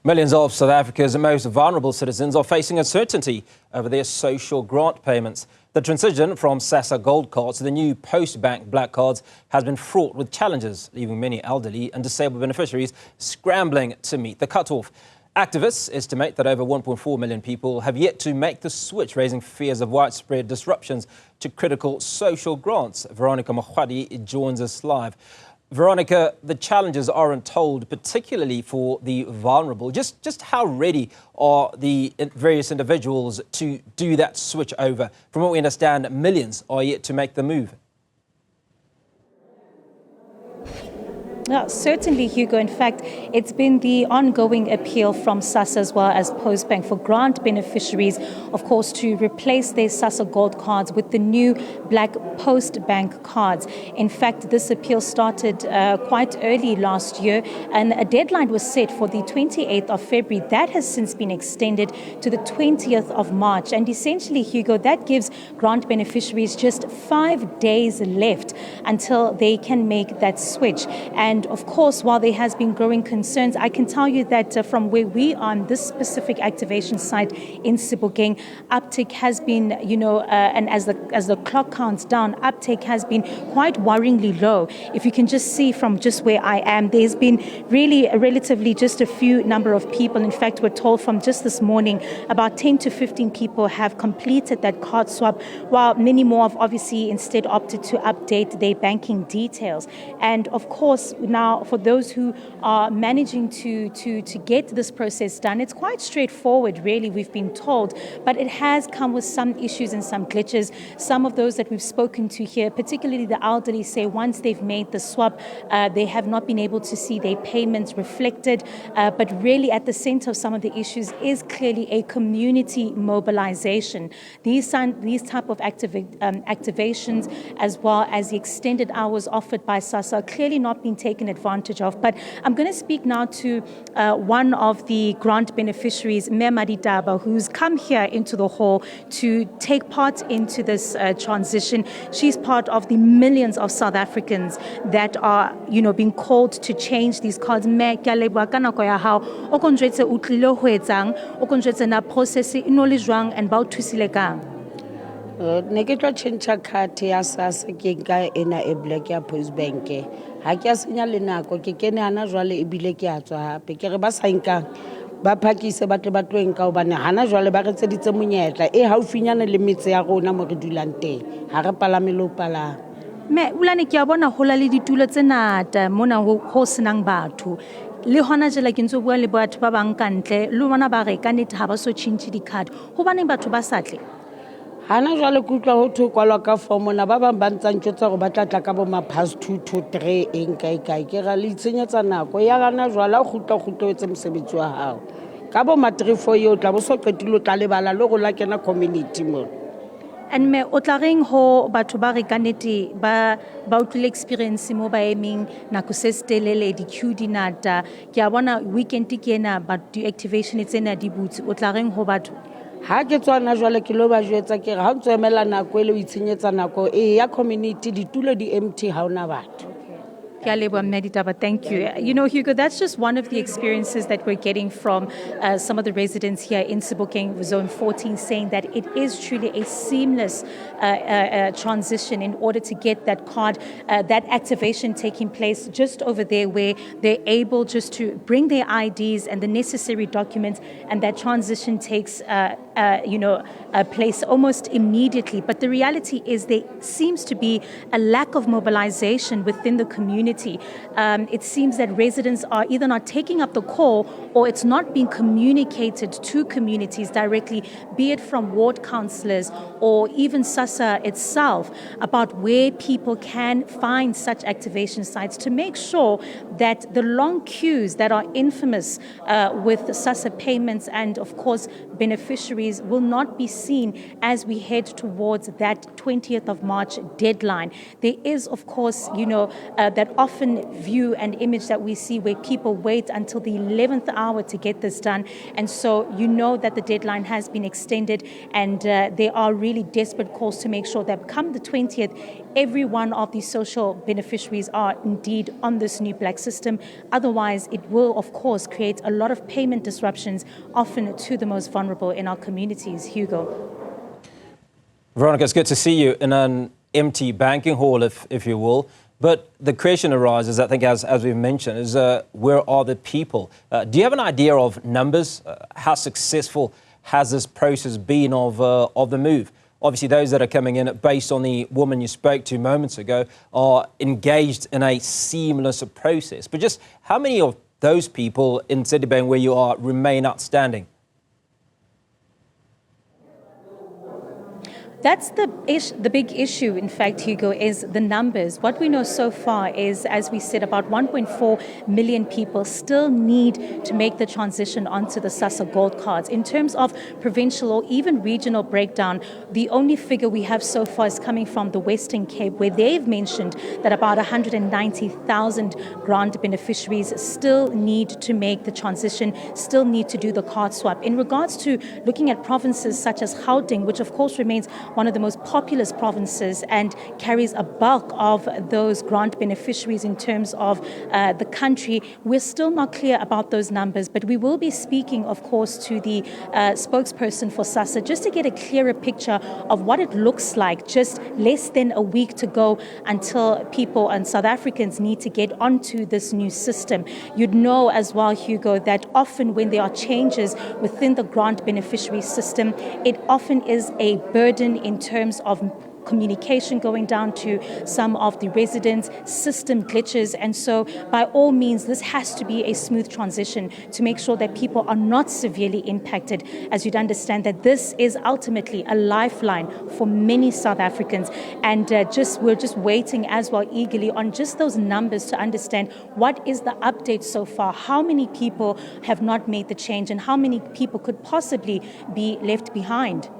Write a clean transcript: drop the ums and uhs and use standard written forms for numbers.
Millions of South Africa's most vulnerable citizens are facing uncertainty over their social grant payments. The transition from SASSA Gold Cards to the new Postbank Black Cards has been fraught with challenges, leaving many elderly and disabled beneficiaries scrambling to meet the cutoff. Activists estimate that over 1.4 million people have yet to make the switch, raising fears of widespread disruptions to critical social grants. Veronica Makhoali joins us live. Veronica, the challenges are untold, particularly for the vulnerable. Just how ready are the various individuals to do that switch over? From what we understand, millions are yet to make the move. Yeah, certainly, Hugo. In fact, it's been the ongoing appeal from SASSA as well as Postbank for grant beneficiaries, of course, to replace their SASSA Gold Cards with the new Black Postbank cards. In fact, this appeal started quite early last year, and a deadline was set for the 28th of February. That has since been extended to the 20th of March. And essentially, Hugo, that gives grant beneficiaries just 5 days left until they can make that switch. And of course, while there has been growing concerns, I can tell you that from where we are on this specific activation site in Sebokeng, uptake has been, and as the clock counts down, uptake has been quite worryingly low. If you can just see from just where I am, there's been really relatively just a few number of people. In fact, we're told from just this morning, about 10 to 15 people have completed that card swap, while many more have obviously instead opted to update their banking details. And of course, now for those who are managing to get this process done, it's quite straightforward, really, we've been told, but it has come with some issues and some glitches. Some of those that we've spoken to here, particularly the elderly, say once they've made the swap, they have not been able to see their payments reflected, but really at the center of some of the issues is clearly a community mobilization. These type of activations, as well as the extended hours offered by SASSA, are clearly not being taken advantage of. But I'm going to speak now to one of the grant beneficiaries, Maditaba, who's come here into the hall to take part into this transition. She's part of the millions of South Africans that are, being called to change these cards. Me ke a leboha ka nako ya hao. O ko njwetse o tlile ho etsang, o ko njwetse na process e no le jwang and ba o thusile kang. Ne ke tlo change card ya SASSA ke nka ena e black ya Postbank. Ha ke a senya le nako ke kene hana jwale e bile ke a tswa hape ke re ba sa nkang ba phakise ba tle ba tlo enka hobane hana jwale ba re tseditse monyetla e haufinyana le metse ya rona mo re dulang teng ha re palame lo palama. Me ulane ke a bona hola le ditulo tse ngata mona ho senang batho le hona jela ke ntse bua le batho ba bang ka ntle le bona ba re ka nnete ha ba so change di card ho baneng batho ba sa tle. Hana jwale ke utlwa ho thwe kwalwa ka form na ba bang ba ntsa ntjotsa gore ba tla tla ka bo ma past 2 to 3 eng kae ke ra le itsenyetsa nako ya gana jwala go etse mosebetsi wa hao ka bo ma 3 4 yo tla bo so qetile tla lebala le go la kena community mo. And me o tla reng ho batho ba re ka nnete ba utlwile experience mo ba emeng nako se stelele di queue di nata ke a bona weekend ke ena but di activation tsena di butse o tla reng ho batho ha ke tswana jwale ke lo ba jwetsa ke re ha ntse emela nako ele o itshenyetsa nako ya community ditulo di empty ha ona batho. Thank you. Hugo, that's just one of the experiences that we're getting from some of the residents here in Sebokeng Zone 14, saying that it is truly a seamless transition in order to get that card, that activation taking place just over there where they're able just to bring their IDs and the necessary documents, and that transition takes place almost immediately. But the reality is there seems to be a lack of mobilization within the community. It seems that residents are either not taking up the call or it's not being communicated to communities directly, be it from ward councillors or even SASSA itself, about where people can find such activation sites to make sure that the long queues that are infamous with SASSA payments and, of course, beneficiaries will not be seen as we head towards that 20th of March deadline. There is, of course, that often view an image that we see where people wait until the 11th hour to get this done. And so you know that the deadline has been extended, and there are really desperate calls to make sure that come the 20th, every one of these social beneficiaries are indeed on this new black system. Otherwise, it will, of course, create a lot of payment disruptions, often to the most vulnerable in our communities. Hugo. Veronica, it's good to see you in an empty banking hall, if you will. But the question arises, I think, as we've mentioned, is where are the people? Do you have an idea of numbers? How successful has this process been of the move? Obviously, those that are coming in, based on the woman you spoke to moments ago, are engaged in a seamless process. But just how many of those people in Citibank where you are remain outstanding? That's the big issue, in fact, Hugo, is the numbers. What we know so far is, as we said, about 1.4 million people still need to make the transition onto the SASSA Gold Cards. In terms of provincial or even regional breakdown, the only figure we have so far is coming from the Western Cape, where they've mentioned that about 190,000 grant beneficiaries still need to make the transition, still need to do the card swap. In regards to looking at provinces such as Gauteng, which of course remains one of the most populous provinces and carries a bulk of those grant beneficiaries in terms of the country, we're still not clear about those numbers, but we will be speaking, of course, to the spokesperson for SASSA just to get a clearer picture of what it looks like just less than a week to go until people and South Africans need to get onto this new system. You'd know as well, Hugo, that often when there are changes within the grant beneficiary system, it often is a burden in terms of communication going down to some of the residents, system glitches. And so by all means, this has to be a smooth transition to make sure that people are not severely impacted, as you'd understand that this is ultimately a lifeline for many South Africans. And we're just waiting as well eagerly on just those numbers to understand what is the update so far, how many people have not made the change and how many people could possibly be left behind.